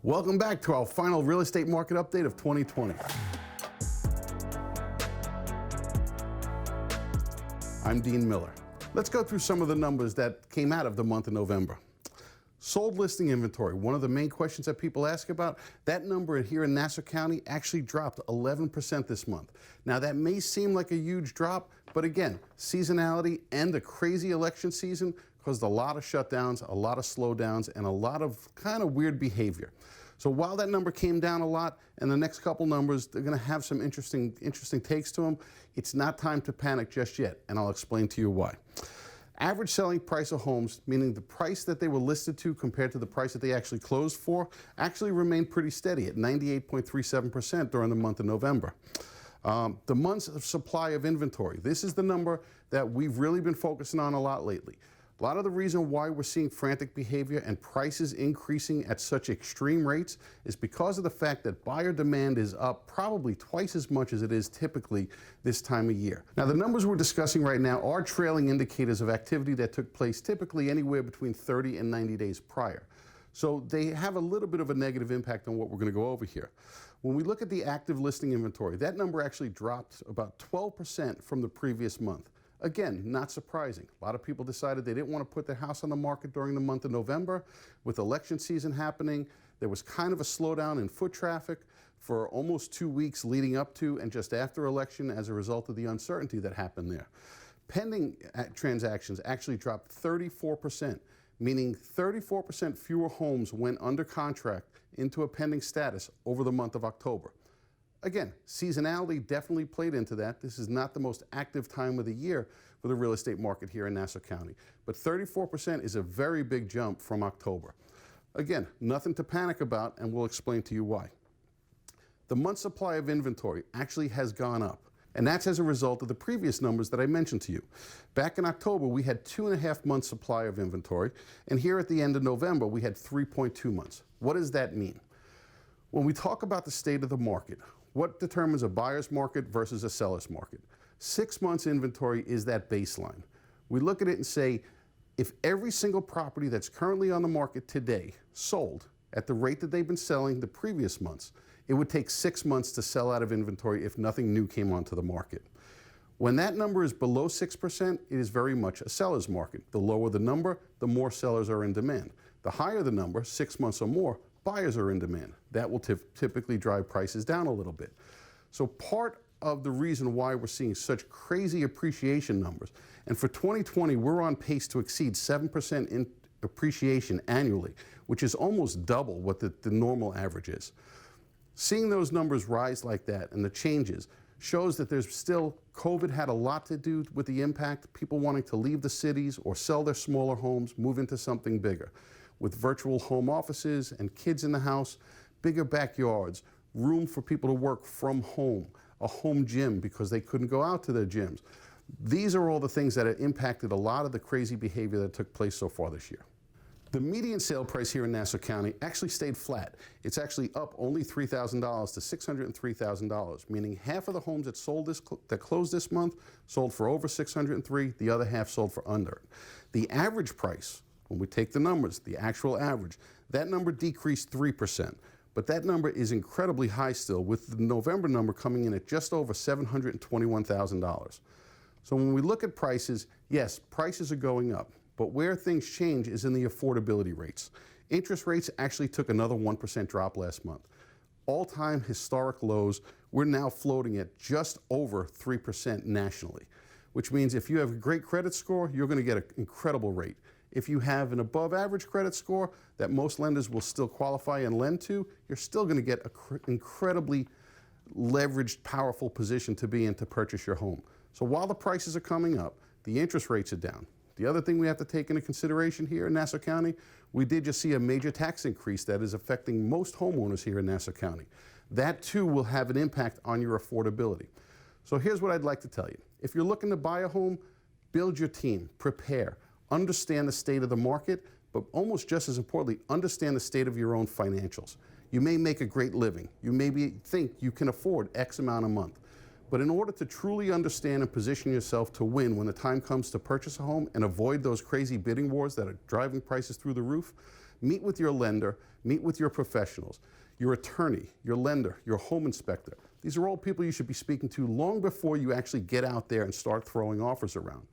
Welcome back to our final real estate market update of 2020. I'm Dean Miller. Let's go through some of the numbers that came out of the month of November. Sold listing inventory, one of the main questions that people ask about. That number here in Nassau County actually dropped 11% this month. Now that may seem like a huge drop, but again, seasonality and the crazy election season caused a lot of shutdowns, a lot of slowdowns, and a lot of kind of weird behavior. So while that number came down a lot, and the next couple numbers, they're going to have some interesting takes to them, it's not time to panic just yet, and I'll explain to you why. Average selling price of homes, meaning the price that they were listed to compared to the price that they actually closed for, actually remained pretty steady at 98.37% during the month of November. The months of supply of inventory, this is the number that we've really been focusing on a lot lately. A lot of the reason why we're seeing frantic behavior and prices increasing at such extreme rates is because of the fact that buyer demand is up probably twice as much as it is typically this time of year. Now, the numbers we're discussing right now are trailing indicators of activity that took place typically anywhere between 30 and 90 days prior. So they have a little bit of a negative impact on what we're going to go over here. When we look at the active listing inventory, that number actually dropped about 12% from the previous month. Again, not surprising. A lot of people decided they didn't want to put their house on the market during the month of November. With election season happening, there was kind of a slowdown in foot traffic for almost 2 weeks leading up to and just after election as a result of the uncertainty that happened there. Pending transactions actually dropped 34%, meaning 34% fewer homes went under contract into a pending status over the month of October. Again, seasonality definitely played into that. This is not the most active time of the year for the real estate market here in Nassau County, but 34% is a very big jump from October. Again, nothing to panic about, and we'll explain to you why. The month supply of inventory actually has gone up, and that's as a result of the previous numbers that I mentioned to you. Back in October, we had 2.5 months supply of inventory, and here at the end of November, we had 3.2 months. What does that mean? When we talk about the state of the market, what determines a buyer's market versus a seller's market? 6 months inventory is that baseline. We look at it and say, if every single property that's currently on the market today sold at the rate that they've been selling the previous months, it would take 6 months to sell out of inventory if nothing new came onto the market. When that number is below 6%, it is very much a seller's market. The lower the number, the more sellers are in demand. The higher the number, 6 months or more, buyers are in demand. That will typically drive prices down a little bit. So part of the reason why we're seeing such crazy appreciation numbers, and for 2020, we're on pace to exceed 7% in appreciation annually, which is almost double what the normal average is. Seeing those numbers rise like that and the changes shows that there's still, COVID had a lot to do with the impact, people wanting to leave the cities or sell their smaller homes, move into something bigger. With virtual home offices and kids in the house, bigger backyards, room for people to work from home, a home gym because they couldn't go out to their gyms. These are all the things that have impacted a lot of the crazy behavior that took place so far this year. The median sale price here in Nassau County actually stayed flat. It's actually up only $3,000 to $603,000, meaning half of the homes that closed this month sold for over $603,000, the other half sold for under it. The average price, when we take the numbers, the actual average, that number decreased 3%. But that number is incredibly high still, with the November number coming in at just over $721,000. So when we look at prices, yes, prices are going up. But where things change is in the affordability rates. Interest rates actually took another 1% drop last month. All-time historic lows, we're now floating at just over 3% nationally, which means if you have a great credit score, you're going to get an incredible rate. If you have an above average credit score that most lenders will still qualify and lend to, you're still going to get an incredibly leveraged, powerful position to be in to purchase your home. So while the prices are coming up, the interest rates are down. The other thing we have to take into consideration here in Nassau County, we did just see a major tax increase that is affecting most homeowners here in Nassau County. That too will have an impact on your affordability. So here's what I'd like to tell you. If you're looking to buy a home, build your team, prepare, understand the state of the market, but almost just as importantly, understand the state of your own financials. You may make a great living. You maybe think you can afford X amount a month. But in order to truly understand and position yourself to win when the time comes to purchase a home and avoid those crazy bidding wars that are driving prices through the roof, Meet with your lender, meet with your professionals, your attorney, your lender, your home inspector. These are all people you should be speaking to long before you actually get out there and start throwing offers around.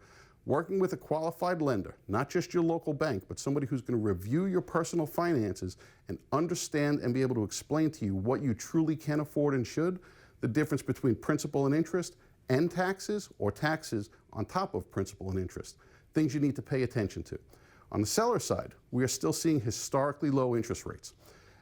Working with a qualified lender, not just your local bank, but somebody who's going to review your personal finances and understand and be able to explain to you what you truly can afford and should, the difference between principal and interest, and taxes, or taxes on top of principal and interest. Things you need to pay attention to. On the seller side, we are still seeing historically low interest rates.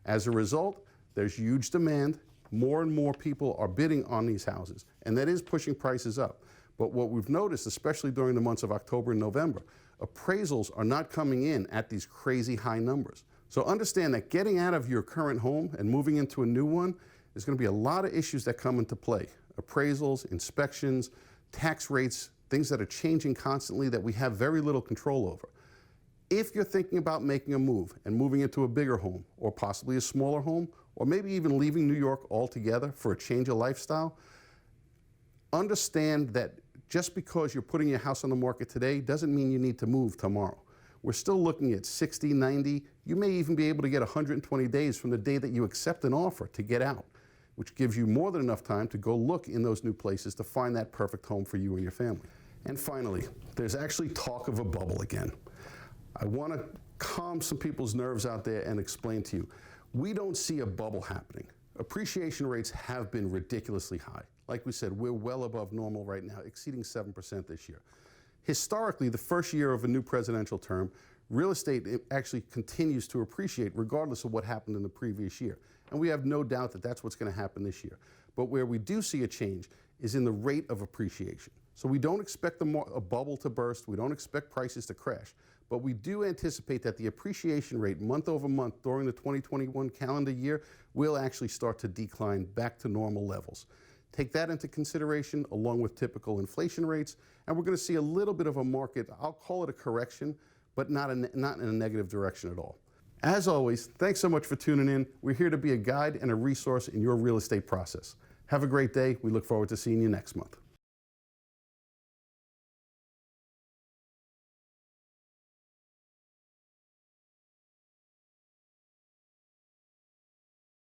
As a result, there's huge demand. More and more people are bidding on these houses, and that is pushing prices up. But what we've noticed, especially during the months of October and November, appraisals are not coming in at these crazy high numbers. So understand that getting out of your current home and moving into a new one is going to be a lot of issues that come into play. Appraisals, inspections, tax rates, things that are changing constantly that we have very little control over. If you're thinking about making a move and moving into a bigger home, or possibly a smaller home, or maybe even leaving New York altogether for a change of lifestyle, understand that just because you're putting your house on the market today doesn't mean you need to move tomorrow. We're still looking at 60, 90, you may even be able to get 120 days from the day that you accept an offer to get out, which gives you more than enough time to go look in those new places to find that perfect home for you and your family. And finally, there's actually talk of a bubble again. I want to calm some people's nerves out there and explain to you, we don't see a bubble happening. Appreciation rates have been ridiculously high. Like we said, we're well above normal right now, exceeding 7% this year. Historically, the first year of a new presidential term, real estate actually continues to appreciate regardless of what happened in the previous year. And we have no doubt that that's what's going to happen this year. But where we do see a change is in the rate of appreciation. So we don't expect a bubble to burst, we don't expect prices to crash, but we do anticipate that the appreciation rate month over month during the 2021 calendar year will actually start to decline back to normal levels. Take that into consideration along with typical inflation rates, and we're going to see a little bit of a market, I'll call it a correction, but not in a negative direction at all. As always, thanks so much for tuning in. We're here to be a guide and a resource in your real estate process. Have a great day. We look forward to seeing you next month.